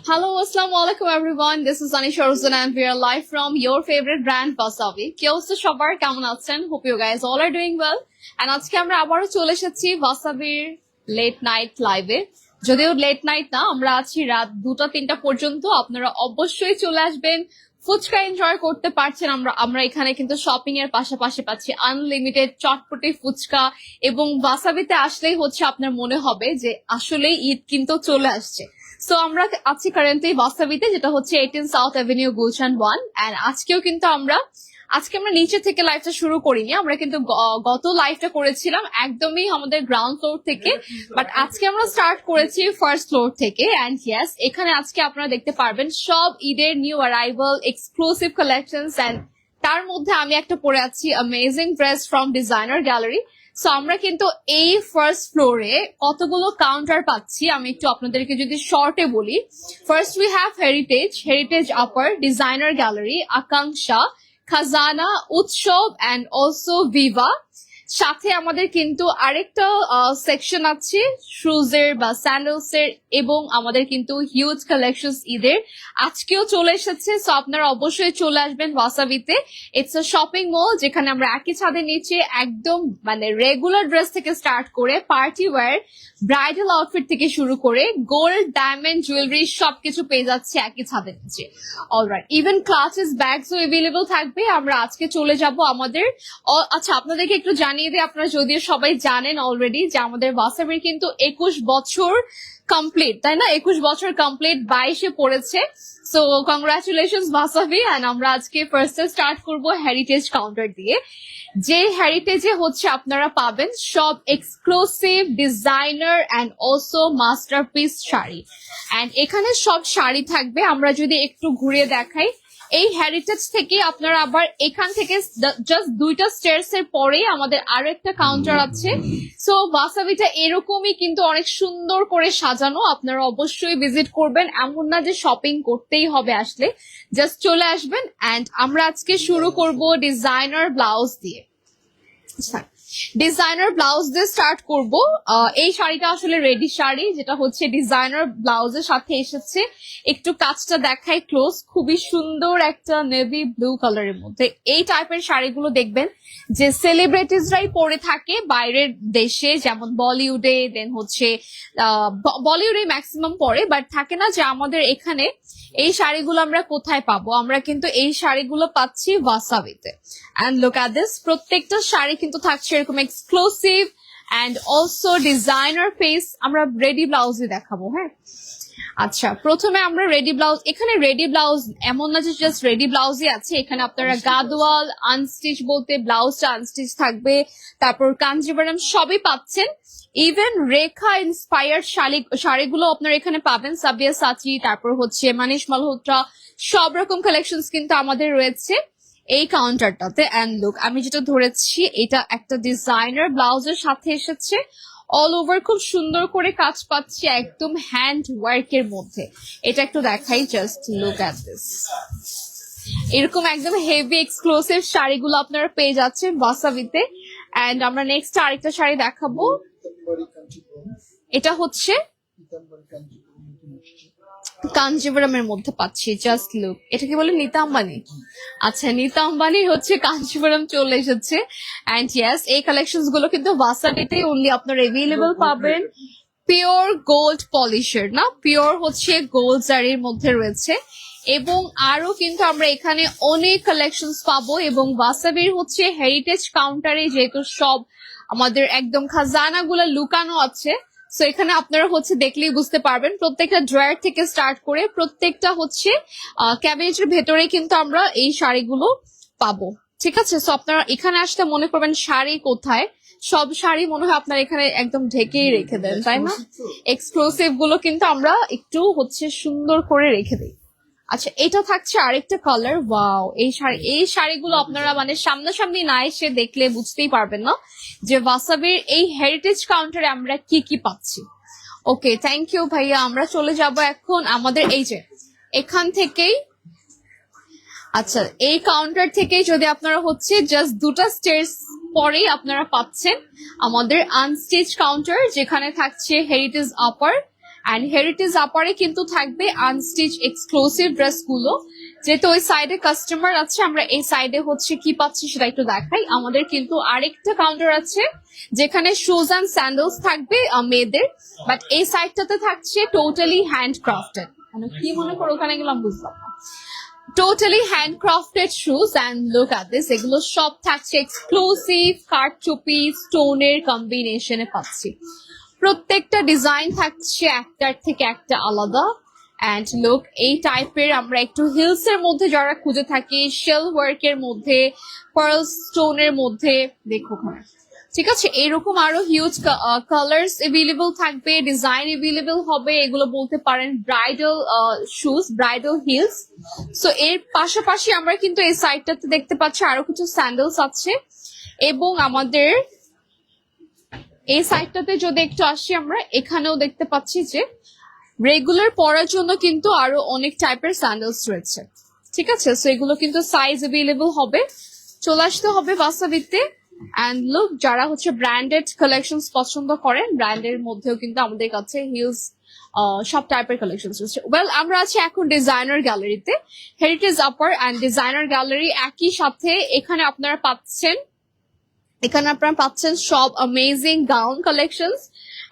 Hello, Assalamualaikum everyone. This is Anisha Ruzan and we are live from your favorite brand Wasabi. কি অবস্থা সবার, কেমন আছেন? Hope you guys all are doing well. And আজকে আমরা আবারও চলে এসেছি ওয়াসাবির লেট নাইট লাইভে। যদিও লেট নাইট না, আমরা আছি রাত 2টা-3টা পর্যন্ত। আপনারা অবশ্যই চলে আসবেন, ফুচকা এনজয় করতে পারছেন। আমরা এখানে কিন্তু শপিং এর পাশাপাশি পাচ্ছি আনলিমিটেড চটপটি ফুচকা, এবং ওয়াসাবিতে আসলেই হচ্ছে আপনার মনে হবে যে আসলে ঈদ কিন্তু চলে আসছে। সো আমরা আছি কারেন্টলি ওয়াসাবিতে, যেটা হচ্ছে 18 সাউথ অ্যাভিনিউ গুলশান 1। এন্ড আজকে আমরা নিচে থেকে লাইভটা শুরু করিনি, আমরা কিন্তু গত লাইভটা করেছিলাম একদমই আমাদের গ্রাউন্ড ফ্লোর থেকে, বাট আজকে আমরা স্টার্ট করেছি ফার্স্ট ফ্লোর থেকে। এন্ড ইয়েস, এখানে আজকে আপনারা দেখতে পারবেন সব ঈদের new arrival exclusive collections. And তার মধ্যে আমি একটা পরে আছি amazing dress from designer gallery. So আমরা কিন্তু এই ফার্স্ট ফ্লোরে কতগুলো কাউন্টার পাচ্ছি, আমি একটু আপনাদেরকে যদি শর্টে বলি। First we have heritage upper, designer gallery, আকাঙ্ক্ষা, খাজানা, উৎসব এন্ড অলসো ভিভা। সাথে আমাদের কিন্তু আরেকটা সেকশন আছে শুজের বা স্যান্ডেলস এর, এবং আমাদের কিন্তু হিউজ কালেকশন ঈদের আজকেও চলে এসেছে। সো আপনারা অবশ্যই চলে আসবেন ওয়াসাবিতে। ইটস আ শপিং মল যেখানে আমরা একই ছাদের নিচে একদম মানে রেগুলার ড্রেস থেকে স্টার্ট করে পার্টি ওয়্যার, ব্রাইডাল আউটফিট থেকে শুরু করে গোল্ড, ডায়মন্ড, জুয়েলারি সবকিছু পেয়ে যাচ্ছে একই ছাদের নিচে। অলরাইট, ইভেন ক্লাচেস, ব্যাগসও এভেলেবল থাকবে। আমরা আজকে চলে যাব আমাদের আচ্ছা, আপনাদেরকে একটু জানিয়ে দিই, আপনারা যদিও সবাই জানেন অলরেডি যে আমাদের ওয়াসাবির কিন্তু 21 বছর কমপ্লিট, তাই না? 21 বছর কমপ্লিট 22-এ পড়েছে। So congratulation wasabi. এন্ড আমরা আজকে ফার্স্টে স্টার্ট করব হেরিটেজ কাউন্টার দিয়ে, যে হেরিটেজে হচ্ছে আপনারা পাবেন সব exclusive designer and also masterpiece sari. And এখানে সব শাড়ি থাকবে। আমরা যদি একটু ঘুরিয়ে দেখাই, এই হেরিটেজ থেকে আপনারা আবার এখান থেকে জাস্ট 2টা স্টেয়ার্স এর পরে আমাদের আরো একটা কাউন্টার আছে। সো ওয়াসাবিটা এরকমই কিন্তু অনেক সুন্দর করে সাজানো, আপনারা অবশ্যই ভিজিট করবেন। এমন না যে শপিং করতেই হবে, আসলে জাস্ট চলে আসবেন। এন্ড আমরা আজকে শুরু করব ডিজাইনার ব্লাউজ দিয়ে। ডিজাইনার ব্লাউজ দিয়ে স্টার্ট করব। এই শাড়িটা আসলে রেডি শাড়ি, যেটা হচ্ছে ডিজাইনার ব্লাউজের সাথে এসেছে। একটু কাজটা দেখাই ক্লোজ, খুবই সুন্দর একটা নেভি ব্লু কালারের মধ্যে। এই টাইপের শাড়িগুলো দেখবেন যে সেলিব্রিটিসরাই পরে থাকে বাইরের দেশে, যেমন বলিউডে, দেন হচ্ছে বলিউডে ম্যাক্সিমাম পরে, বাট থাকে না যে আমাদের এখানে। এই শাড়িগুলো আমরা কোথায় পাবো? আমরা কিন্তু এই শাড়িগুলো পাচ্ছি ওয়াসাবিতে। এন্ড লুক এট দিস, প্রত্যেকটা শাড়ি কিন্তু থাকছে এরকম exclusive and also designer face. আমরা রেডি ব্লাউজই দেখাবো। হ্যাঁ, আচ্ছা, প্রথমে আমরা রেডি ব্লাউজ। এখানে রেডি ব্লাউজ এমন না যে জাস্ট রেডি ব্লাউজই আছে, এখানে আপনারা গাদওয়াল, আনস্টিচ বলতে ব্লাউজটা আনস্টিচ থাকবে, তারপর কাঞ্জিভারাম সবই পাচ্ছেন। ইভেন রেখা ইন্সপায়ার্ড শাড়িগুলো আপনারা এখানে পাবেন, সাবিয়া সাচি, তারপর হচ্ছে মানিশ মালহোত্রা, সব রকম কালেকশন কিন্তু আমাদের রয়েছে এই কাউন্টারটাতে। এন্ড লুক, আমি যেটা ধরেছি এটা একটা ডিজাইনার ব্লাউজের সাথে এসেছে। অল ওভার খুব সুন্দর করে কাজ পাচ্ছি, একদম হ্যান্ড ওয়ার্ক এর মধ্যে। এটা একটু দেখাই, জাস্ট লুক এট দিস। এরকম একদম হেভি এক্সক্লুসিভ শাড়িগুলো আপনারা পেয়ে যাচ্ছেন ওয়াসাবিতে। এন্ড আমরা নেক্সট আরেকটা শাড়ি দেখাবো। এটা হচ্ছে কাঞ্জিভারামের মধ্যে পাচ্ছি, জাস্ট লুক। এটা কি বলে, নিতা আম্বানি? আচ্ছা, নিতা আম্বানি হচ্ছে কাঞ্জিভারাম চলে এসেছে। এন্ড ইয়েস, এই কালেকশন গুলো কিন্তু ওয়াসাবিতে অনলি আপনারা এভেলেবল পাবেন। পিওর গোল্ড পলিশের, না পিওর হচ্ছে গোল্ড জারির মধ্যে রয়েছে। এবং আরো কিন্তু আমরা এখানে অনেক কালেকশন পাবো। এবং ওয়াসাবির হচ্ছে হেরিটেজ কাউন্টারে যেহেতু সব আমাদের একদম খাজানা গুলা লুকানো আছে, সো এখানে আপনারা হচ্ছে দেখলেই বুঝতে পারবেন। প্রত্যেকটা ড্রয়ার থেকে স্টার্ট করে প্রত্যেকটা হচ্ছে ক্যাবিনেটের ভেতরে কিন্তু আমরা এই শাড়িগুলো পাবো। ঠিক আছে, সো আপনারা এখানে আসতে মনে করবেন শাড়ি কোথায়, সব শাড়ি মনে হয় আপনার এখানে একদম ঢেকেই রেখে দেন, তাই না? এক্সক্লুসিভ গুলো কিন্তু আমরা একটু হচ্ছে সুন্দর করে রেখে দিই। আচ্ছা, এটা থাকছে আরেকটা কালার। ওয়াও, এই শাড়িগুলো আপনারা মানে সামনাসামনি না এসে দেখলে বুঝতেই পারবেন না যে ওয়াসাবির এই হেরিটেজ কাউন্টারে আমরা কি কি পাচ্ছি। ওকে, থ্যাংক ইউ ভাইয়া। আমরা চলে যাব এখন আমাদের এই যে এখান থেকেই, আচ্ছা এই কাউন্টার থেকেই যদি আপনারা হচ্ছে জাস্ট দুটা স্টেজ পরেই আপনারা পাচ্ছেন আমাদের আনস্টিচ কাউন্টার, যেখানে থাকছে হেরিটেজ আপার। অ্যান্ড হেরিটেজ আপারে কিন্তু থাকবে আনস্টিচ এক্সক্লুসিভ ড্রেস গুলো। যেহেতু ওই সাইডে কাস্টমার আছে, আমরা এই সাইডে হচ্ছে কি পাচ্ছি সেটা একটু দেখাই। আমাদের কিন্তু আরেকটা কাউন্টার আছে যেখানে শুজ অ্যান্ড স্যান্ডেলস থাকবে মেয়েদের, বাট এই সাইডটাতে থাকছে টোটালি হ্যান্ড ক্রাফটেড। মানে কি মনে করো ওখানে গেলাম বুঝলাম না। Totally handcrafted shoes and look at this, এগুলো সব থাকছে এক্সক্লুসিভ কারচুপি স্টোনের কম্বিনেশনে পাচ্ছি। প্রত্যেকটা ডিজাইন থাকছে একটার থেকে একটা আলাদা। অ্যান্ড লুক, এই টাইপের আমরা একটু হিলস এর মধ্যে যারা খুঁজে থাকি, শেল ওয়ার্ক এর মধ্যে, পার্ল স্টোনের মধ্যে, দেখো ওখানে ঠিক আছে, এরকম আরো হিউজ কালার্স এভেলেবল থাকবে, ডিজাইন এভেলেবল হবে। এগুলো বলতে পারেন bridal shoes, bridal hills. So এর পাশাপাশি আমরা কিন্তু এই সাইডটাতে দেখতে পাচ্ছি আরো কিছু স্যান্ডেলস আছে, এবং আমাদের এই সাইডটাতে যদি একটু আসি আমরা এখানেও দেখতে পাচ্ছি যে রেগুলার পরার জন্য কিন্তু আরো অনেক টাইপের স্যান্ডেলস রয়েছে। ঠিক আছে, সো এগুলো কিন্তু সাইজ এভেলেবল হবে। চলে আসতে হবে ওয়াসাবিতে। অ্যান্ড লুক, যারা হচ্ছে ব্র্যান্ডেড কালেকশন পছন্দ করেন, ব্র্যান্ডের মধ্যেও কিন্তু আমাদের কাছে হিলস সব টাইপের কালেকশন রয়েছে। ওয়েল, আমরা আছি এখন ডিজাইনার গ্যালারিতে, heritage upper and designer gallery একই সাথে। এখানে আপনারা পাচ্ছেন সব amazing gown collections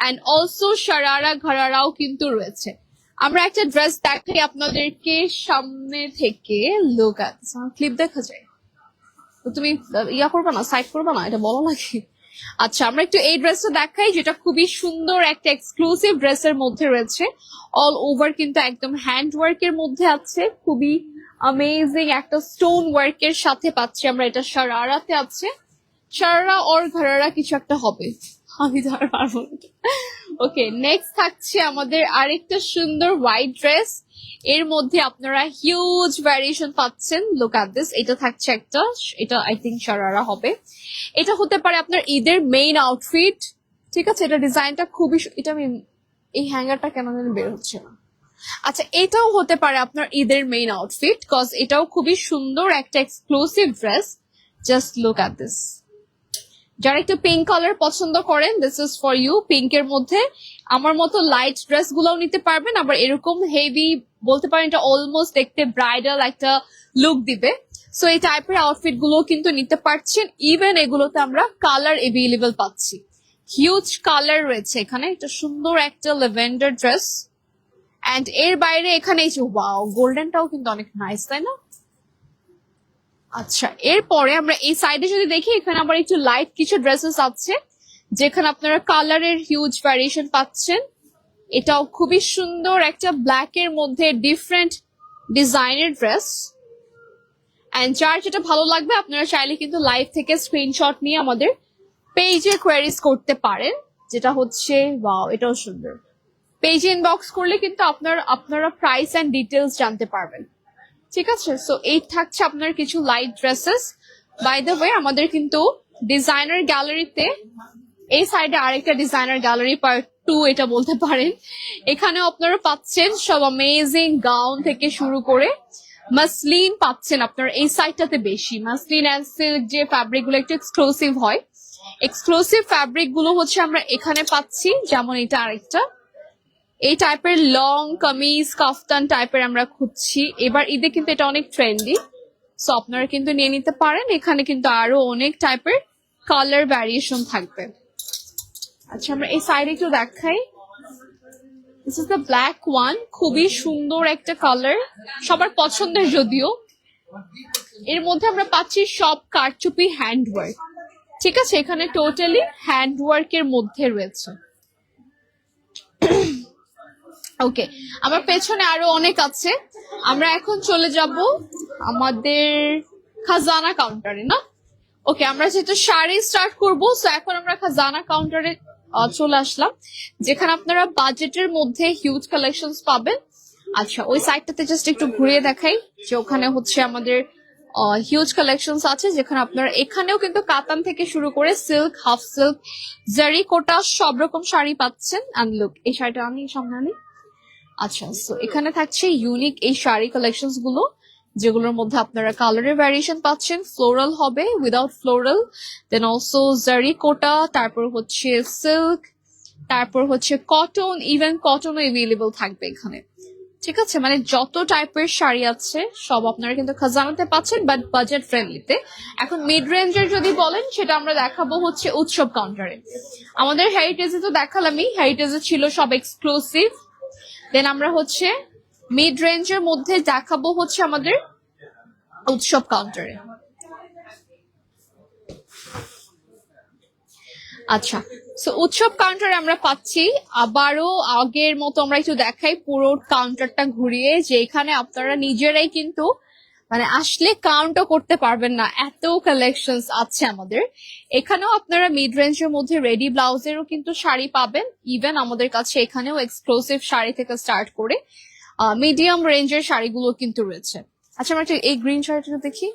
and also sharara ঘরারাও কিন্তু রয়েছে। আমরা একটা ড্রেস দেখাই আপনাদেরকে সামনে থেকে। লুক অ্যাট দিস, ক্লিপ দেখা যায় তো তুমি ইয়া করবা না, সাইড করবা না, এটা বলো নাকি? আচ্ছা, আমরা একটু এই ড্রেসটা দেখাই, যেটা খুবই সুন্দর একটা এক্সক্লুসিভ ড্রেসের মধ্যে রয়েছে। অল ওভার কিন্তু একদম হ্যান্ড ওয়ার্কের মধ্যে আছে, খুবই অ্যামেজিং একটা স্টোন ওয়ার্কের সাথে পাচ্ছি আমরা। এটা শারারাতে আছে, শারারা ওর ঘরারা কিছু একটা হবে, আমি ধর পারবো। ওকে, নেক্সট থাকছে আমাদের আরেকটা সুন্দর হোয়াইট ড্রেস। এর মধ্যে আপনারা হিউজ ভ্যারিয়েশন পাচ্ছেন। লুক অ্যাট দিস, এটা থাকছে একটা, এটা আই থিঙ্ক শারারা হবে। এটা হতে পারে আপনার ঈদের মেইন আউটফিট। ঠিক আছে, এটা ডিজাইনটা খুবই, এটা আমি এই হ্যাঙ্গারটা কেন যেন বের হচ্ছে না। আচ্ছা, এটাও হতে পারে আপনার ঈদের মেইন আউটফিট, কজ এটাও খুবই সুন্দর একটা exclusive dress. Just look at this. যারা একটু পিঙ্ক কালার পছন্দ করেন, দিস ইজ ফর ইউ। পিঙ্কের মধ্যে আমার মতো লাইট ড্রেস গুলাও নিতে পারবেন, আবার এরকম হেভি বলতে পারেন, এটা অলমোস্ট দেখতে ব্রাইডাল একটা লুক দিবে। সো এই টাইপের আউটফিট গুলো কিন্তু নিতে পারছেন। ইভেন এগুলোতে আমরা কালার এভেলেবল পাচ্ছি, হিউজ কালার রয়েছে এখানে। এটা সুন্দর একটা ল্যাভেন্ডার ড্রেস। অ্যান্ড এর বাইরে এখানে এই যে ওয়াও, গোল্ডেনটাও কিন্তু অনেক নাইস, তাই না? আচ্ছা, এরপরে আমরা এই সাইডে যদি দেখি, এখানে আবার একটু লাইট কিছু ড্রেসেস আছে, যেখানে আপনারা কালারের হিউজ ভ্যারিয়েশন পাচ্ছেন। এটাও খুবই সুন্দর একটা ব্ল্যাক এর মধ্যে ডিফারেন্ট ডিজাইনের ড্রেস। অ্যান্ড যার যেটা ভালো লাগবে আপনারা চাইলে কিন্তু লাইভ থেকে স্ক্রিনশট নিয়ে আমাদের পেজে কোয়ারিজ করতে পারেন, যেটা হচ্ছে ওয়াও, এটাও সুন্দর। পেজে ইনবক্স করলে কিন্তু আপনারা প্রাইস অ্যান্ড ডিটেলস জানতে পারবেন। ঠিক আছে, সো এই থাকছে আপনার কিছু light dresses. By the way, আমাদের কিন্তু ডিজাইনার গ্যালারিতে এই সাইডে আরেকটা ডিজাইনার গ্যালারি পার্ট 2 এটা বলতে পারেন। এখানেও আপনারা পাচ্ছেন সব অ্যামেজিং গাউন থেকে শুরু করে মাসলিন পাচ্ছেন আপনার এই সাইডটাতে বেশি। মাসলিন অ্যান্ড সিল্ক যে ফ্যাব্রিক গুলো একটু এক্সক্লুসিভ হয়, এক্সক্লুসিভ ফ্যাব্রিক গুলো হচ্ছে আমরা এখানে পাচ্ছি। যেমন এটা আরেকটা, এই টাইপের লং কামিজ কাফতান টাইপের আমরা খুঁজছি। এবার ঈদে কিন্তু এটা অনেক ট্রেন্ডি, সো আপনারা কিন্তু নিয়ে নিতে পারেন। এখানে কিন্তু আরো অনেক টাইপের কালার ভ্যারিয়েশন থাকবে। আচ্ছা, আমরা এই সাইডে একটু দেখাই। This is the black one, খুবই সুন্দর একটা কালার, সবার পছন্দের যদিও। এর মধ্যে আমরা পাচ্ছি সব কারচুপি হ্যান্ডওয়ার্ক। ঠিক আছে, এখানে টোটালি হ্যান্ডওয়ার্ক এর মধ্যে রয়েছে। ওকে, আমার পেছনে আরো অনেক আছে। আমরা এখন চলে যাব আমাদের খাজানা কাউন্টারে, না? ওকে, আমরা যেহেতু শাড়ি স্টার্ট করবো, সো এখন আমরা খাজানা কাউন্টারে চলে আসলাম, যেখানে আপনারা বাজেটের মধ্যে হিউজ কালেকশনস পাবেন। আচ্ছা, ওই সাইডটাতে জাস্ট একটু ঘুরিয়ে দেখাই যে ওখানে হচ্ছে আমাদের হিউজ কালেকশনস আছে, যেখানে আপনারা এখানেও কিন্তু কাতান থেকে শুরু করে সিল্ক, হাফ সিল্ক, জারি, কোটা সব রকম শাড়ি পাচ্ছেন। অ্যান্ড লুক, এই শাড়িটা আমি সামনে আনি। আচ্ছা, সো এখানে থাকছে ইউনিক এই শাড়ি কালেকশনস গুলো, যেগুলোর মধ্যে আপনারা কালারের ভ্যারিয়েশন পাচ্ছেন। ফ্লোরাল হবে, উইদাউট ফ্লোরাল, দেন অলসো জারি কোটা, তারপর হচ্ছে সিল্ক, তারপর হচ্ছে কটন, ইভেন কটনও এভেলেবল থাকবে এখানে। ঠিক আছে, মানে যত টাইপের শাড়ি আছে সব আপনারা কিন্তু খাজানাতে পাচ্ছেন, বাট বাজেট ফ্রেন্ডলিতে। এখন মিড রেঞ্জের যদি বলেন, সেটা আমরা দেখাবো হচ্ছে উৎসব কাউন্টারে। আমাদের হেরিটেজে তো দেখালামই, হেরিটেজে ছিল সব এক্সক্লুসিভ। দেন আমরা হচ্ছে মিড রেঞ্জের মধ্যে দেখাবো হচ্ছে আমাদের উৎসব কাউন্টারে। আচ্ছা, সো উৎসব কাউন্টারে আমরা পাচ্ছি আবারও আগের মতো। আমরা একটু দেখাই পুরো কাউন্টারটা ঘুরিয়ে, যে এখানে আপনারা নিজেরাই কিন্তু মানে আসলে কাউন্টও করতে পারবেন না, এত কালেকশনস আছে আমাদের এখানেও। আপনারা মিড রেঞ্জের মধ্যে রেডি ব্লাউজেরও কিন্তু শাড়ি পাবেন। ইভেন আমাদের কাছে এখানেও এক্সক্লুসিভ শাড়ি থেকে স্টার্ট করে মিডিয়াম রেঞ্জের শাড়িগুলো কিন্তু রয়েছে। আচ্ছা, আমরা একটু এই গ্রিন শাড়িটা দেখি।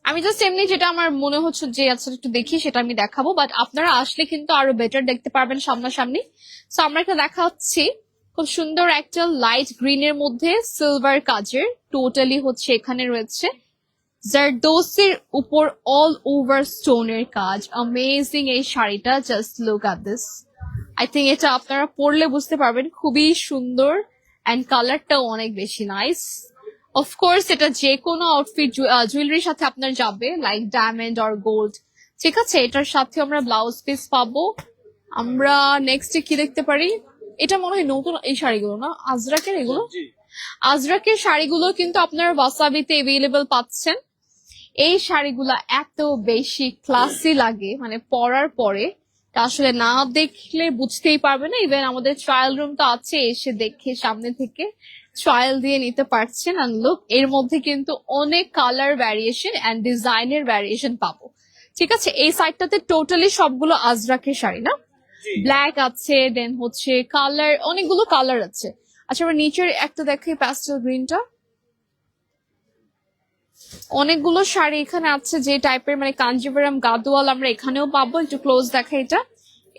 আমি জাস্ট এমনি যেটা আমার মনে হচ্ছে যে আচ্ছা একটু দেখি, সেটা আমি দেখাবো, বাট আপনারা আসলে কিন্তু আরো বেটার দেখতে পারবেন সামনাসামনি। সো আমরা একটা দেখাচ্ছি, খুব সুন্দর একটা লাইট গ্রিন এর মধ্যে সিলভার কাজের, টোটালি হচ্ছে এখানে রয়েছে জারদোসির উপর অল ওভার স্টোনের কাজ। অ্যামেজিং এই শাড়িটা, just look at this. I think এটা আপনারা পরলে বুঝতে পারবেন, খুবই সুন্দর, অ্যান্ড কালারটাও অনেক বেশি নাইস। অফকোর্স এটা যে কোনো আউটফিট জুয়েলারির সাথে আপনার যাবে, লাইক ডায়মন্ড অর গোল্ড। ঠিক আছে, এটার সাথে আমরা ব্লাউজ পিস পাবো। আমরা নেক্সট কি দেখতে পারি, এটা মনে হয় নতুন এই শাড়িগুলো না, আজরাকের, এগুলো আজরাকের শাড়িগুলো কিন্তু আপনারা ওয়াসাবিতে এভেলেবল পাচ্ছেন। এই শাড়িগুলা এত বেশি ক্লাসি লাগে, মানে পরার পরে আসলে না দেখলে বুঝতেই পারবে না। ইভেন আমাদের ট্রায়াল রুম তো আছে, এসে দেখে সামনে থেকে ট্রায়াল দিয়ে নিতে পারছেন। আর লুক, এর মধ্যে কিন্তু অনেক কালার ভ্যারিয়েশন এন্ড ডিজাইনের ভ্যারিয়েশন পাবো। ঠিক আছে, এই সাইডটাতে টোটালি সবগুলো আজরাকের শাড়ি না, ব্ল্যাক আছে, দেন হচ্ছে কালার, অনেকগুলো কালার আছে। আচ্ছা, আমরা নিচের একটা দেখাই, প্যাস্টেল গ্রিনটা। অনেকগুলো শাড়ি এখানে আছে যে টাইপের, মানে কাঞ্জিভারাম গাদোয়াল আমরা এখানেও পাবো। একটু ক্লোজ দেখাই এটা,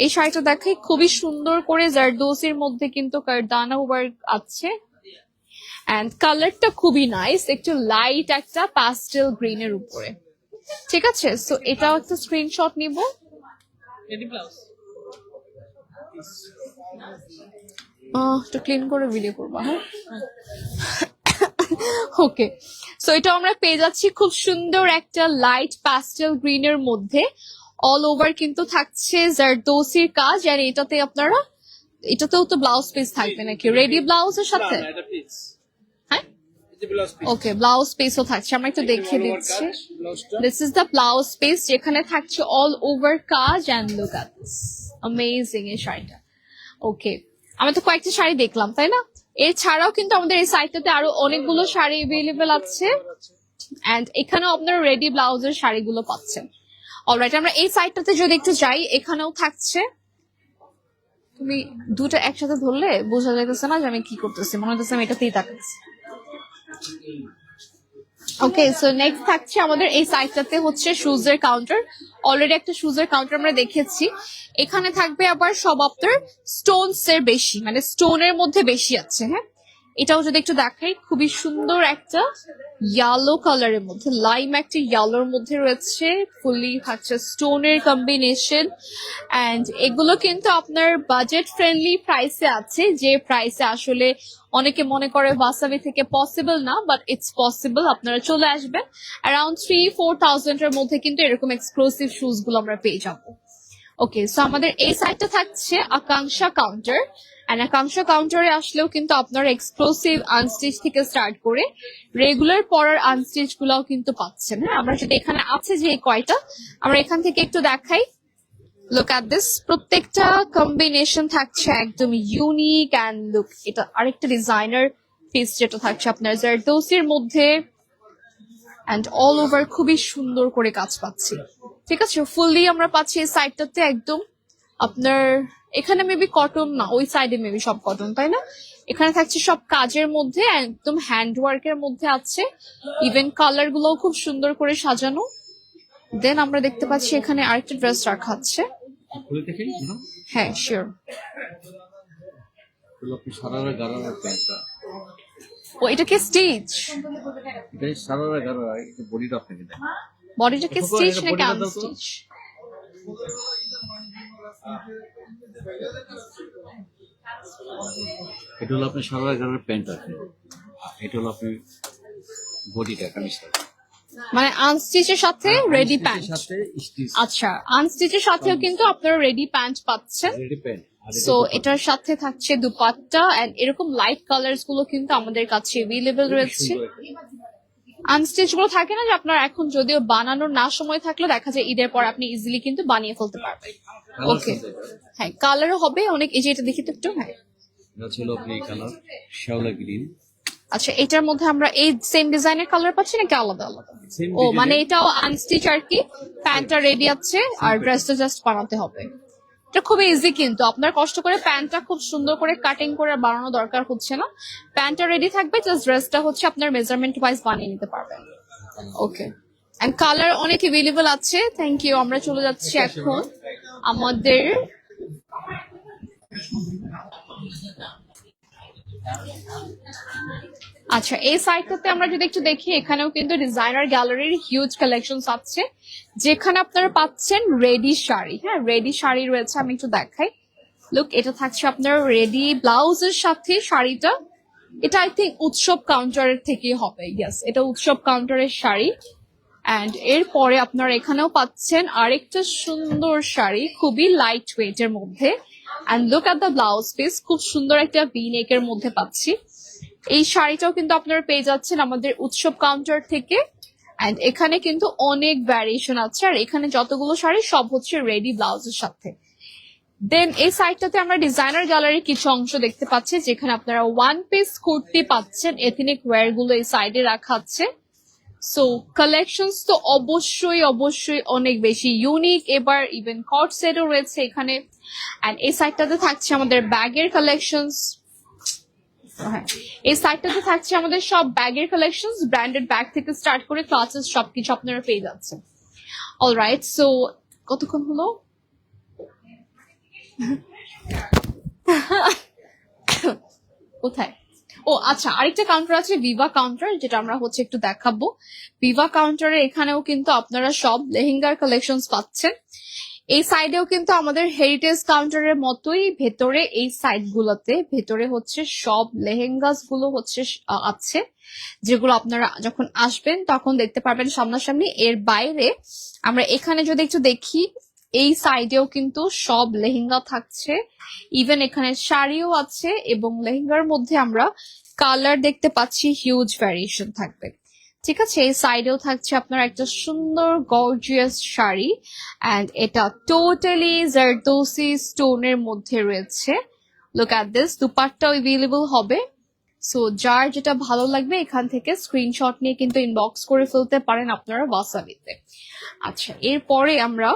এই শাড়িটা দেখাই, খুবই সুন্দর করে জারদোসির মধ্যে কিন্তু কারদানা ওয়ার্ক আছে, এন্ড কালারটা খুবই নাইস, একটু লাইট একটা প্যাস্টেল গ্রিন এর উপরে। ঠিক আছে, সো এটাও একটা স্ক্রিনশট নিব। একটু ক্লিন করে ভিডিও করবো, হ্যাঁ। ওকে, সো এটা আমরা পেয়ে যাচ্ছি খুব সুন্দর একটা লাইট প্যাস্টেল গ্রিন এর মধ্যে, অল ওভার কিন্তু থাকছে জারদোসির কাজ। আর এটাতে আপনারা, এটাতেও তো ব্লাউজ পিস থাকবে নাকি রেডি ব্লাউজের সাথে? হ্যাঁ, ওকে, ব্লাউজ পিসও থাকছে, আমরা একটু দেখিয়ে দিচ্ছি। This is the blouse piece, যেখানে থাকছে অল ওভার কাজ। And look at this, amazing এই শাড়িটা। ওকে, আমরা তো কয়েকটা শাড়ি দেখলাম, তাই না? এছাড়াও কিন্তু আমাদের এই সাইটটাতে আরো অনেকগুলো শাড়ি এভেলেবেল আছে, এন্ড এখানেও আপনারা রেডি ব্লাউজের শাড়িগুলো পাচ্ছেন। অলরাইট, আমরা এই সাইটটাতে যদি একটু যাই, এখানেও থাকছে। তুমি দুটো একসাথে ধরলে বোঝা যাইতেছে না যে আমি কি করতেছি, মনে হচ্ছে আমি এটাতেই তাকাচ্ছি। ওকে, সো নেক্সট থাকছে আমাদের এই সাইটটাতে হচ্ছে শুজের কাউন্টার। অলরেডি একটা শুজের কাউন্টার আমরা দেখেছি। এখানে থাকবে আবার সব আপনার স্টোনস এর বেশি, মানে স্টোনের মধ্যে বেশি আছে। হ্যাঁ, এটাও যদি একটু দেখাই, খুবই সুন্দর একটা ইয়েলো কালারের মধ্যে, লাইম একটা ইয়েলোর মধ্যে রয়েছে, ফুললি থাকছে স্টোনের কম্বিনেশন। এন্ড এগুলো কিন্তু আপনার বাজেট ফ্রেন্ডলি প্রাইসে আছে, যে প্রাইসে আসলে অনেকে মনে করে ওয়াসাবি থেকে পসিবল না, বাট ইটস পসিবল। আপনারা চলে আসবেন, অ্যারাউন্ড 3-4,000 এর মধ্যে কিন্তু এরকম এক্সক্লুসিভ শুজ গুলো আমরা পেয়ে যাবো। ওকে, সো আমাদের এই সাইডটা থাকছে আকাঙ্ক্ষা কাউন্টার। এন্ড আকাঙ্ক্ষা কাউন্টারে আসলেও কিন্তু আপনারা এক্সক্লুসিভ আনস্টিচ থেকে স্টার্ট করে রেগুলার পরার আনস্টিচ গুলাও কিন্তু পাচ্ছেন। হ্যাঁ, আমরা যদি এখানে আছে যে কয়টা, আমরা এখান থেকে একটু দেখাই। লুক এট দিস, প্রত্যেকটা কম্বিনেশন থাকছে একদম ইউনিক। অ্যান্ড লুক, এটা আরেকটা ডিজাইনার পিস যেটা থাকছে আপনার জারদোসির মধ্যে, অ্যান্ড অল ওভার খুবই সুন্দর করে কাজ পাচ্ছি। ঠিক আছে, ফুললি আমরা পাচ্ছি এই সাইডটাতে একদম আপনার, এখানে মেবি কটন না, ওই সাইডে মেবি সব কটন, তাই না? এখানে থাকছে সব কাজের মধ্যে, একদম হ্যান্ড ওয়ার্কের মধ্যে আছে। ইভেন কালার গুলোও খুব সুন্দর করে সাজানো। দেন আমরা দেখতে পাচ্ছি এখানে আরেকটা ড্রেস রাখা আছে। হ্যাঁ শিওর। সারারা গারারা প্যান্টটা, ও এটা কি স্টিচ? এটা সারারা গারারা, এটা বডিটা আপনাকে দেয়। বডিটা কি স্টিচ নাকি আনস্টিচ? এটা হলো আপনার সারারা গারারা প্যান্ট আছে, এটা হলো আপনি বডিটা কামিজটা, মানে আনস্টিচের সাথে রেডি প্যান্ট। সাথে স্টিচ। আচ্ছা, আনস্টিচের সাথেও কিন্তু আপনারা রেডি প্যান্ট পাচ্ছেন। Ready pant. সো এটার সাথে থাকছে দুপাট্টা, এন্ড এরকম লাইট কালার্স গুলো কিন্তু আমাদের কাছে अवेलेबल রয়েছে। আনস্টিচ গুলো থাকে না যে আপনার এখন যদিও বানানোর না সময় থাকলে দেখা যায় ঈদের পর আপনি ইজিলি কিন্তু বানিয়ে ফেলতে পারবেন। ওকে, হ্যাঁ কালারও হবে অনেক। এই যে এটা দেখি তো একটু। হ্যাঁ এটা ছিল আপনি কালার শ্যাওলা গ্রিন। আচ্ছা, এটার মধ্যে আমরা এই সেম ডিজাইনের কালার পাচ্ছি নাকি আলাদা আলাদা? ও মানে এটাও আনস্টিচ আর কি, প্যান্টটা রেডি আছে আর ড্রেসটা জাস্ট বানাতে হবে। এটা খুব ইজি, কিন্তু আপনার কষ্ট করে প্যান্টটা খুব সুন্দর করে কাটিং করে বানানো দরকার হচ্ছে না। প্যান্টটা রেডি থাকবে, জাস্ট ড্রেসটা হচ্ছে আপনার মেজারমেন্ট ওয়াইজ বানিয়ে নিতে পারবেন। ওকে, এন্ড কালার অনেক अवेलेबल আছে। Thank you. আমরা চলে যাচ্ছি এখন আমাদের আচ্ছা এই সাইটটাতে আমরা যদি একটু দেখি, এখানেও কিন্তু ডিজাইনার গ্যালারির হিউজ কালেকশনস আছে, যেখানে আপনারা পাচ্ছেন রেডি শাড়ি। হ্যাঁ রেডি শাড়ি রয়েছে, আমি একটু দেখাই। লুক, এটা থাকছে আপনার রেডি ব্লাউজের সাথে শাড়িটা। এটা আই থিঙ্ক উৎসব কাউন্টারের থেকেই হবে। ইয়েস, এটা উৎসব কাউন্টারের শাড়ি। এন্ড এরপরে আপনারা এখানেও পাচ্ছেন আরেকটা সুন্দর শাড়ি, খুবই লাইট ওয়েট এর মধ্যে। And look at the blouse piece, খুব সুন্দর একটা ভি নেক এর মধ্যে পাচ্ছি। এই শাড়িটাও কিন্তু আপনারা পেয়ে যাচ্ছেন আমাদের উৎসব কাউন্টার থেকে। এন্ড এখানে কিন্তু অনেক ভ্যারিয়েশন আছে, আর এখানে যতগুলো শাড়ি সব হচ্ছে রেডি ব্লাউজের সাথে। দেন এই সাইডটাতে আমরা ডিজাইনার গ্যালারির কিছু অংশ দেখতে পাচ্ছি, যেখানে আপনারা ওয়ান পিস কুর্তি পাচ্ছেন। এথনিক ওয়্যার গুলো এই সাইডে রাখা আছে। সো কালেকশনস তো অবশ্যই অবশ্যই অনেক বেশি ইউনিক। এবার ইভেন কট সেটও রয়েছে এখানে। এন্ড এই সাইডটাতে থাকছে আমাদের ব্যাগের কালেকশনস। হ্যাঁ, এই সাইডটাতে থাকছে আমাদের সব ব্যাগের কালেকশনস, ব্র্যান্ডেড ব্যাগ থেকে স্টার্ট করে ক্লাচেস সবকিছু আপনারা পেয়ে যাচ্ছেন। অলরাইট, সো কতক্ষণ হলো? কোথায়? ও আচ্ছা, আরেকটা কাউন্টার আছে ভিভা কাউন্টার, যেটা আমরা হচ্ছে একটু দেখাবো। ভিভা কাউন্টারে এখানেও কিন্তু আপনারা সব লেহেঙ্গার কালেকশনস পাচ্ছেন। এই সাইডেও কিন্তু আমাদের হেরিটেজ কাউন্টারের মতোই ভেতরে এই সাইড গুলোতে ভেতরে হচ্ছে সব লেহেঙ্গাস গুলো হচ্ছে আছে, যেগুলো আপনারা যখন আসবেন তখন দেখতে পারবেন সামনাসামনি। এর বাইরে আমরা এখানে যদি একটু দেখি, এই সাইডেও কিন্তু সব লেহেঙ্গা থাকছে। ইভেন এখানে শাড়িও আছে, এবং লেহেঙ্গার মধ্যে আমরা কালার দেখতে পাচ্ছি, হিউজ ভ্যারিয়েশন থাকবে। ঠিক আছে, এই সাইডেও থাকছে আপনার একটা সুন্দর গর্জিয়াস শাড়ি, এন্ড এটা টোটালি জারদোসি স্টোনের মধ্যে রয়েছে। লুক এট দিস, দুপাট্টাও अवेलेबल হবে। সো যার যেটা ভালো লাগবে এখান থেকে স্ক্রিনশট নিয়ে কিন্তু ইনবক্স করে ফেলতে পারেন আপনারা ওয়াসাবিতে। আচ্ছা, এরপরে আমরা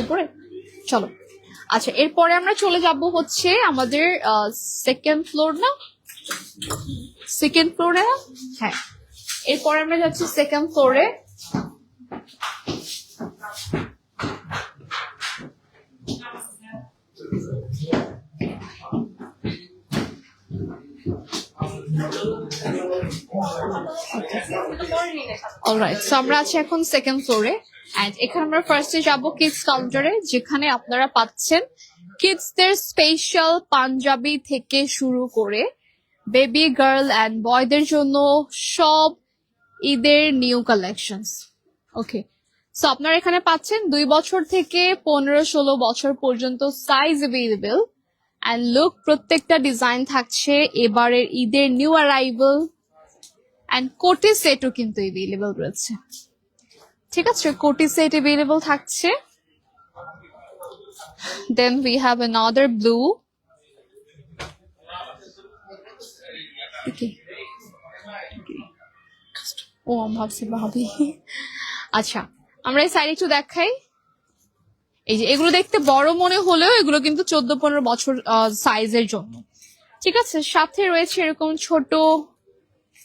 উপরে চলো। আচ্ছা, এরপরে আমরা চলে যাব হচ্ছে আমাদের সেকেন্ড ফ্লোর, না সেকেন্ড ফ্লোরে না? হ্যাঁ, এরপরে আমরা যাচ্ছি সেকেন্ড ফ্লোরে। অলরাইট, সো আমরা আছি এখন সেকেন্ড ফ্লোরে। এন্ড এখানে আমরা ফার্স্টে যাবো কিডস কাউন্টারে, যেখানে আপনারা পাচ্ছেন কিডসদের স্পেশাল পাঞ্জাবি থেকে শুরু করে বেবি গার্ল এন্ড বয়দের জন্য সব ঈদের নিউ কালেকশনস। ওকে, সো আপনারা এখানে পাচ্ছেন 2 বছর থেকে 15-16 বছর পর্যন্ত সাইজ अवेलेबल। এন্ড লুক, প্রত্যেকটা ডিজাইন থাকছে এবারের ঈদের নিউ অ্যারাইভাল। এন্ড কোটি সেটও কিন্তু अवेलेबल রয়েছে। ঠিক আছে, কোটি সেট अवेलेबल থাকছে। Then we have another blue. ও আমি ভাবছি ভাবি। আচ্ছা, আমরা এই সাইড একটু দেখাই। এই যে এগুলো দেখতে বড় মনে হলেও এগুলো কিন্তু 14-15 বছর সাইজের জন্য। ঠিক আছে, সাথে রয়েছে এরকম ছোট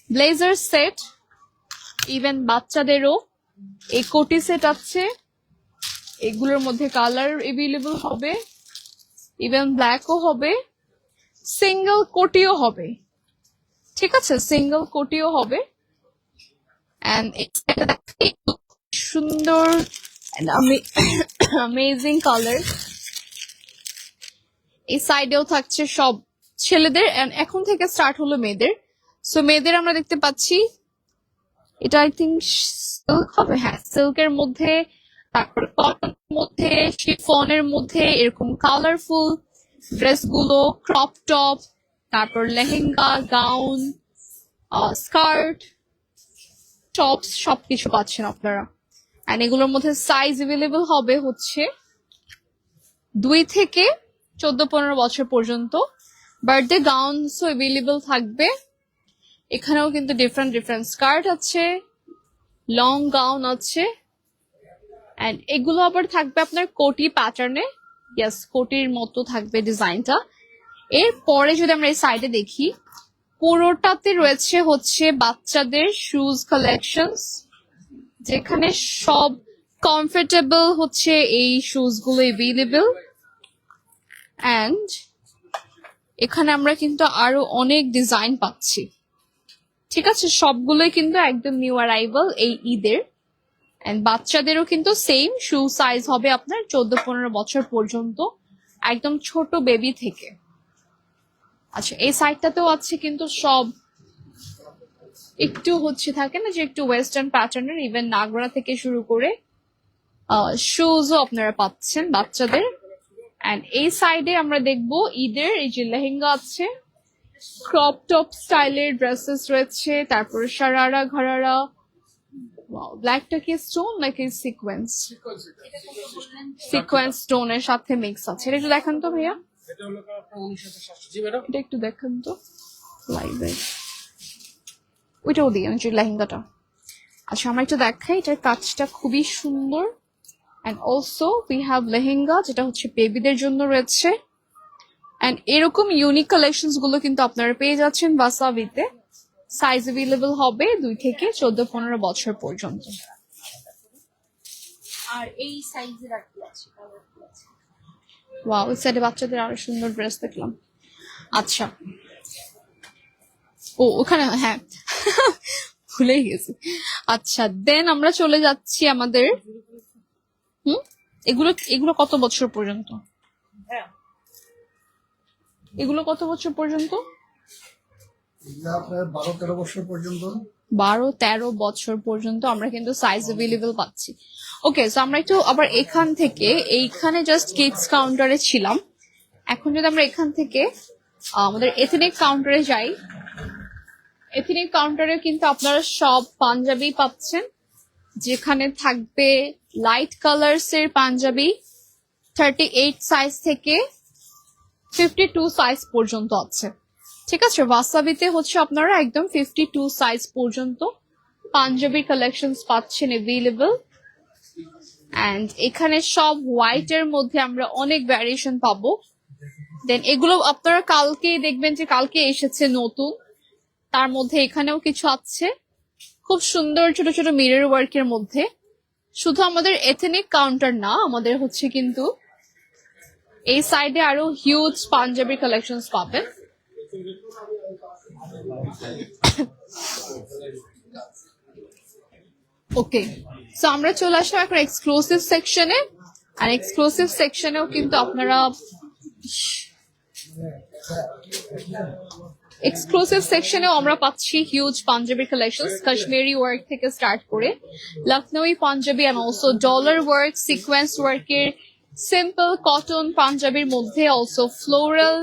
ব্লেজার সেট, ইভেন বাচ্চাদেরও এই কোটি সেট আছে। এগুলোর মধ্যে কালার এভেলেবল হবে, ইভেন ব্ল্যাকও হবে, সিঙ্গেল কোটিও হবে। ঠিক আছে, সিঙ্গেল কোটিও হবে। এন্ড সুন্দর অ্যামেজিং কালার। এই সাইডেও থাকছে সব ছেলেদের, এন্ড এখন থেকে স্টার্ট হলো মেয়েদের। সো মেয়েদের আমরা দেখতে পাচ্ছি এটা আই থিঙ্ক সিল্ক হবে, হ্যাঁ সিল্কের মধ্যে, তারপর কটনের মধ্যে, শিফনের মধ্যে এরকম কালারফুল ড্রেসগুলো, ক্রপ টপ, তারপর লেহেঙ্গা, গাউন, স্কার্ট, টপস সবকিছু পাচ্ছেন আপনারা। এন্ড এগুলোর মধ্যে সাইজ এভেলেবল হবে হচ্ছে 2 থেকে 14-15 বছর পর্যন্ত। বার্থডে গাউনসও এভেলেবল থাকবে। এখানেও কিন্তু ডিফারেন্ট ডিফারেন্ট স্কার্ট আছে, লং গাউন আছে, এন্ড এগুলো আবার থাকবে আপনার কোটি প্যাটার্নে। ইয়েস, কোটির মতো থাকবে ডিজাইনটা। এরপরে যদি আমরা এই সাইডে দেখি, পুরোটাতে রয়েছে হচ্ছে বাচ্চাদের শুজ কালেকশনস, যেখানে সব কমফোর্টেবল হচ্ছে এই শুজ গুলো এভেলেবল। এন্ড এখানে আমরা কিন্তু আরো অনেক ডিজাইন পাচ্ছি। ঠিক আছে, সবগুলোই কিন্তু একদম নিউ অ্যারাইভাল এই ঈদের। এন্ড বাচ্চাদেরও কিন্তু সেম শু সাইজ হবে আপনার 14-15 বছর পর্যন্ত, একদম ছোট বেবি থেকে। আচ্ছা, এই সাইডটাতেও আছে কিন্তু সব একটু হচ্ছে থাকে না যে একটু ওয়েস্টার্ন প্যাটার্নের, ইভেন নাগরা থেকে শুরু করে শুজও আপনারা পাচ্ছেন বাচ্চাদের। এন্ড এই সাইডে আমরা দেখবো ঈদের এই যে লেহেঙ্গা আছে, ক্রপ টপ স্টাইলের ড্রেসেস রয়েছে, তারপর শারারা ঘরারা। ব্ল্যাকটা কি স্টোন নাকি সিকোয়েন্স? সিকোয়েন্স স্টোনের সাথে মিক্স আছে। এটা একটু দেখান তো ভাইয়া, এটা একটু দেখান তো লাইভে, ওইটাও দিই যে লেহেঙ্গাটা। আচ্ছা, আমরা একটু দেখাই, এটার কাজটা খুবই সুন্দর। And also we have lehenga, যেটা হচ্ছে বেবিদের জন্য রয়েছে। এন্ড এরকম ইউনিক কালেকশনস গুলো কিন্তু আপনারা পেয়ে যাচ্ছেন বাসাবিতে। সাইজ অ্যাভেলেবল হবে 2 থেকে 14-15 বছর পর্যন্ত। আর এই সাইজের আর কি আছে? ওয়াও, ওই সাইডে বাচ্চাদের আরো সুন্দর ড্রেস দেখলাম। আচ্ছা, ও ওখানে, হ্যাঁ ভুলেই গেছি। আচ্ছা, দেন আমরা চলে যাচ্ছি আমাদের এগুলো এগুলো কত বছর পর্যন্ত? এগুলো কত বছর পর্যন্ত? 12-13 বছর পর্যন্ত। 12-13 বছর পর্যন্ত আমরা কিন্তু সাইজ অ্যাভেলেবল পাচ্ছি। ওকে, সো আমরা একটু আবার এখান থেকে, এইখানে জাস্ট কিডস কাউন্টারে ছিলাম, এখন যদি আমরা এখান থেকে আমাদের এথনিক কাউন্টারে যাই, এথনিক কাউন্টারে কিন্তু আপনারা সব পাঞ্জাবি পাচ্ছেন, যেখানে থাকবে লাইট কালার্স এর পাঞ্জাবি 38 সাইজ থেকে 52 সাইজ পর্যন্ত আছে। ঠিক আছে, ওয়াসাবিতে হচ্ছে আপনারা একদম 52 সাইজ পর্যন্ত পাঞ্জাবি কালেকশনস পাচ্ছেন এভেলেবল। এন্ড এখানে সব হোয়াইট এর মধ্যে আমরা অনেক ভ্যারিয়েশন পাবো। দেন এগুলো আপনারা কালকে দেখবেন যে কালকে এসেছে নতুন, তার মধ্যে এখানেও কিছু আছে খুব সুন্দর ছোট ছোট মিরর ওয়ার্কের মধ্যে। শুধু আমাদের এথনিক কাউন্টার না, আমাদের হচ্ছে কিন্তু এই সাইডে আরো হিউজ পাঞ্জাবি কালেকশনস পাবেন। ওকে, সো আমরা চলে আসলাম এখন এক্সক্লুসিভ সেকশনে। আর এক্সক্লুসিভ সেকশনেও কিন্তু আপনারা এক্সক্লুসিভ সেকশনেও আমরা পাচ্ছি huge panjabi collections, Kashmiri work থেকে স্টার্ট করে Lucknowi panjabi and also dollar work, sequence ওয়ার্কের সিম্পল কটন পাঞ্জাবির মধ্যে, also floral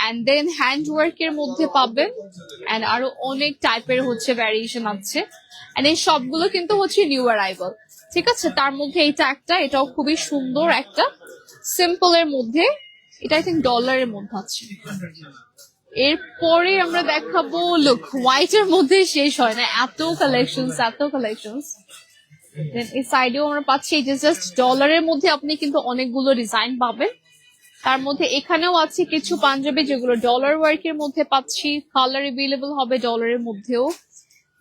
and then hand ওয়ার্কের মধ্যে পাবেন। এন্ড আরো অনেক টাইপের হচ্ছে ভ্যারিয়েশন আছে। এন্ড এই সবগুলো কিন্তু হচ্ছে নিউ অ্যারাইভাল। ঠিক আছে, তার মধ্যে এইটা একটা, এটাও খুবই সুন্দর একটা সিম্পল এর মধ্যে, এটা আই থিঙ্ক ডলারের মধ্যে আছে। এরপরে আমরা দেখাবো লুক হোয়াইট এর মধ্যে শেষ হয় না, এত কালেকশনস এত কালেকশনস। দেন এই সাইডেও আমরা পাচ্ছি এই যে জাস্ট ডলারের মধ্যে আপনি কিন্তু অনেকগুলো ডিজাইন পাবেন। তার মধ্যে এখানেও আছে কিছু পাঞ্জাবি যেগুলো ডলার ওয়ার্কের মধ্যে পাচ্ছি, কালার এভেলেবল হবে ডলারের মধ্যেও।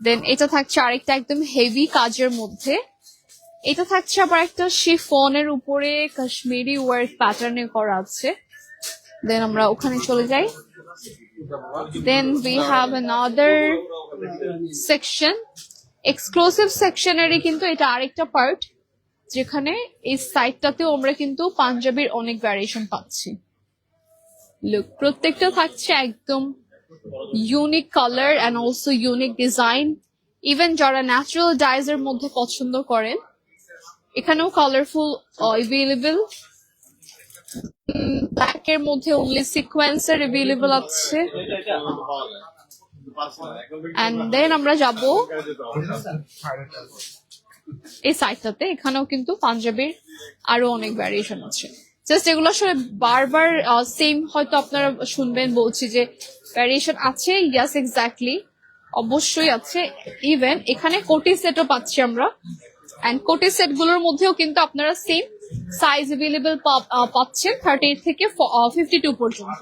দেন এটা থাকছে আরেকটা একদম হেভি কাজের মধ্যে, এটা থাকছে আবার একটা শিফনের উপরে কাশ্মীরি ওয়ার্ক প্যাটার্নে করা আছে। দেন আমরা ওখানে চলে যাই। Then we have another section, exclusive সেকশনেরই কিন্তু এটা আরেকটা পার্ট, যেখানে এই সাইডটাতেও আমরা কিন্তু পাঞ্জাবির অনেক ভ্যারিয়েশন পাচ্ছি। লুক, প্রত্যেকটা থাকছে একদম unique colour and also unique design. Even যারা ন্যাচারাল ডাইজ এর মধ্যে পছন্দ করেন, এখানেও কালারফুল এভেলেবল। ব্ল্যাক এর মধ্যে অনলি সিকোয়েন্সের এভেলেবল আছে। এন্ড দেন আমরা যাব এই সাইডটাতে, এখানেও কিন্তু পাঞ্জাবির আরো অনেক ভ্যারিয়েশন আছে। জাস্ট এগুলো আসলে বারবার সেম হয়তো আপনারা শুনবেন, বলছি যে ভ্যারিয়েশন আছে। ইয়াস, এক্স্যাক্টলি, অবশ্যই আছে। ইভেন এখানে কোটি সেটও পাচ্ছি আমরা, এন্ড কোটি সেট গুলোর মধ্যেও কিন্তু আপনারা সেম সাইজ এভেলেবল পাচ্ছেন 38 থেকে 52 পর্যন্ত।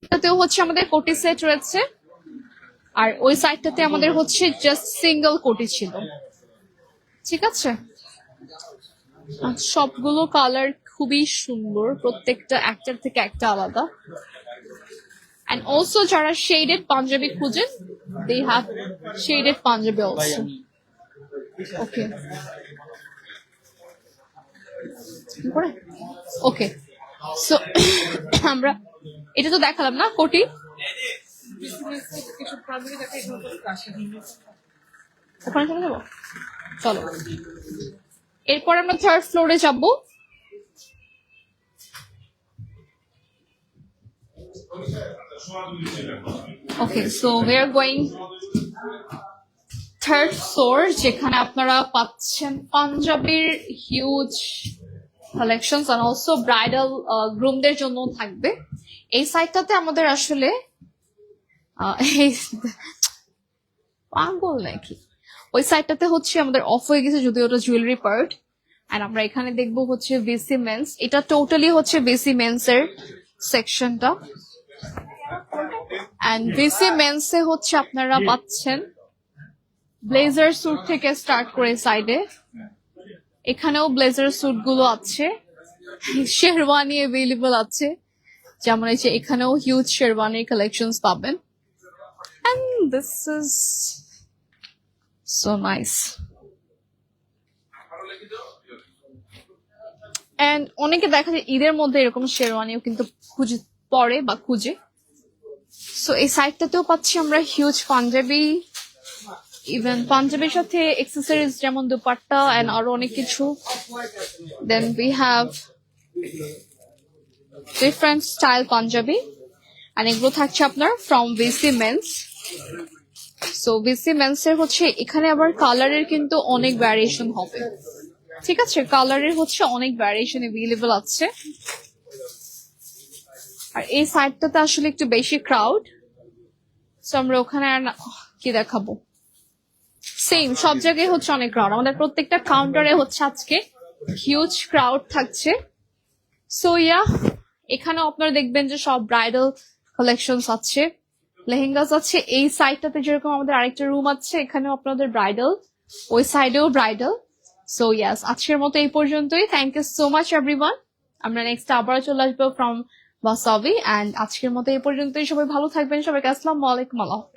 এটাতেও হচ্ছে আমাদের কোটি সেট রয়েছে, আর ওই সাইডটাতে আমাদের হচ্ছে জাস্ট সিঙ্গেল কোটি ছিল। ঠিক আছে, আর সবগুলো কালার খুবই সুন্দর, প্রত্যেকটা একটার থেকে একটা আলাদা। এন্ড অলসো যারা শেডেড পাঞ্জাবি খুঁজেন, they have shaded panjabi also. Okay okay, so আমরা এটা তো দেখালাম না কোটি, ওখানে চলে যাবো। চলো, এরপর আমরা থার্ড ফ্লোরে যাব। Okay, so we are going third floor, যেখানে আপনারা পাচ্ছেন পাঞ্জাবির হিউজ কালেকশন আর অলসো ব্রাইডাল গ্রুমদের জন্য থাকবে। এই সাইডটাতে আমাদের আসলে পাগল নাকি, ওই সাইডটাতে হচ্ছে আমাদের অফ হয়ে গেছে, যদিও ওটা জুয়েলারি পার্ট। আর আমরা এখানে দেখবো হচ্ছে ভিসি মেন্স, এটা টোটালি হচ্ছে ভিসি মেন্স এর সেকশনটা। এন্ড ভিসি মেন্স এ হচ্ছে আপনারা পাচ্ছেন ব্লেজার স্যুট থেকে স্টার্ট করে সাইডে, এখানেও ব্লেজার স্যুট গুলো আছে, শেরওয়ানি অ্যাভেলেবল আছে, যেমন এই যে এখানেও হিউজ শেরওয়ানির কালেকশনস পাবেন। And this is so nice. And অনেকে দেখা যায় ঈদের মধ্যে এরকম শেরওয়ানিও কিন্তু খুঁজে পড়ে বা খুঁজে। সো এই সাইডটাতেও পাচ্ছি আমরা হিউজ পাঞ্জাবি, ইভেন পাঞ্জাবির সাথে এক্সেসরিজ যেমন দুপাট্টা এন্ড আরো অনেক কিছু। Then we have different style panjabi, আর এগুলো থাকছে আপনার ফ্রম ভিসি মেন্স। সো ভিসি মেন্স এর হচ্ছে এখানে আবার কালারের কিন্তু অনেক ভ্যারিয়েশন হবে। ঠিক আছে, কালারের হচ্ছে অনেক ভ্যারিয়েশন এভেলেবল আছে। আর এই সাইডটাতে আসলে একটু বেশি ক্রাউড, সো আমরা ওখানে আর কি দেখাবো, সেম সব জায়গায় হচ্ছে অনেক ক্রাউড। আমাদের প্রত্যেকটা কাউন্টারে হচ্ছে আজকে হিউজ ক্রাউড থাকছে। সো ইয়া, এখানেও আপনারা দেখবেন যে সব ব্রাইডাল কালেকশনস আছে, লেহেঙ্গাস আছে। এই সাইডটাতে যেরকম আমাদের আরেকটা রুম আছে, এখানেও আপনাদের ব্রাইডাল, ওই সাইডেও ব্রাইডাল। সো ইয়াস, আজকের মতো এই পর্যন্তই। Thank you so much everyone. আমরা নেক্সট আবার চলে আসবো ফ্রম বাসাবি, এন্ড আজকের মতো এই পর্যন্তই। সবাই ভালো থাকবেন, সবাইকে আসসালামু আলাইকুম, আল্লাহ হাফেজ।